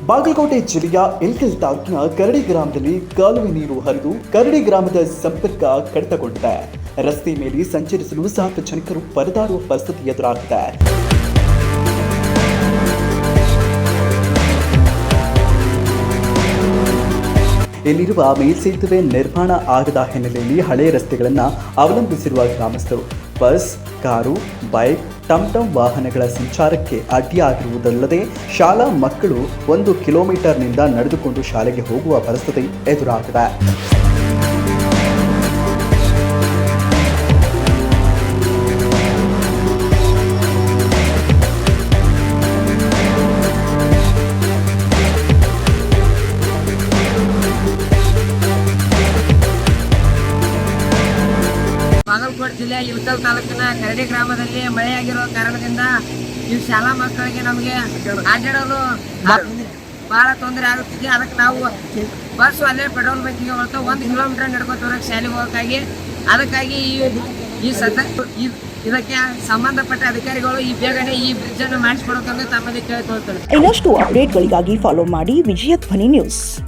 ಬಾಗಲಕೋಟೆ ಜಿಲ್ಲೆಯ ಇಳಕಲ್ ತಾಲೂಕಿನ ಕರಡಿ ಗ್ರಾಮದಲ್ಲಿ ಕಾಲುವೆ ನೀರು ಹರಿದು ಕರಡಿ ಗ್ರಾಮದ ಸಂಪರ್ಕ ಕಡಿತಗೊಂಡಿದೆ. ರಸ್ತೆ ಮೇಲೆ ಸಂಚರಿಸಲು ಸಾರ್ವಜನಿಕರು ಪರದಾಡುವ ಪರಿಸ್ಥಿತಿ ಎದುರಾಗಿದೆ. ಇಲ್ಲಿರುವ ಮೇಲ್ಸೇತುವೆ ನಿರ್ಮಾಣ ಆಗದ ಹಿನ್ನೆಲೆಯಲ್ಲಿ ಹಳೆಯ ರಸ್ತೆಗಳನ್ನು ಅವಲಂಬಿಸಿರುವ ಗ್ರಾಮಸ್ಥರು ಬಸ್, ಕಾರು, ಬೈಕ್, ಟಮ್ ವಾಹನಗಳ ಸಂಚಾರಕ್ಕೆ ಅಡ್ಡಿಯಾಗಿರುವುದಲ್ಲದೆ ಶಾಲಾ ಮಕ್ಕಳು 1 ಕಿಲೋಮೀಟರ್ನಿಂದ ನಡೆದುಕೊಂಡು ಶಾಲೆಗೆ ಹೋಗುವ ಪರಿಸ್ಥಿತಿ ಎದುರಾಗಿದೆ. ಬಾಗಲಕೋಟೆ ಜಿಲ್ಲೆಯ ಇಳಕಲ್ ತಾಲೂಕಿನ ಕರಡಿ ಗ್ರಾಮದಲ್ಲಿ ಮಳೆಯಾಗಿರುವ ಕಾರಣದಿಂದ ಈ ಶಾಲಾ ಮಕ್ಕಳಿಗೆ ನಮಗೆ ಅಡ್ಡಾಡಲು ಬಹಳ ತೊಂದರೆ ಆಗುತ್ತಿದೆ. ಅದಕ್ಕೆ ನಾವು ಬಸ್ ಅಲ್ಲೇ ಪೆಟ್ರೋಲ್ ಬಂಕಿಗೆ ಹೊರತು 1 ಕಿಲೋಮೀಟರ್ ನಡ್ಕೊತ ಶಾಲೆಗೆ ಹೋಗೋಕ್ಕಾಗಿ ಅದಕ್ಕಾಗಿ ಇದಕ್ಕೆ ಸಂಬಂಧಪಟ್ಟ ಅಧಿಕಾರಿಗಳು ಈ ಬೇಗನೆ ಈ ಬ್ರಿಡ್ಜ್ ಅನ್ನು ಮಾಡಿಸಿಕೊಡಬೇಕೆಂದು ತಮ್ಮಲ್ಲಿ ಕೇಳಿಕೊಳ್ತಾರೆ. ಇನ್ನಷ್ಟು ಅಪ್ಡೇಟ್ಗಳಿಗಾಗಿ ಫಾಲೋ ಮಾಡಿ ವಿಜಯ ಧ್ವನಿ ನ್ಯೂಸ್.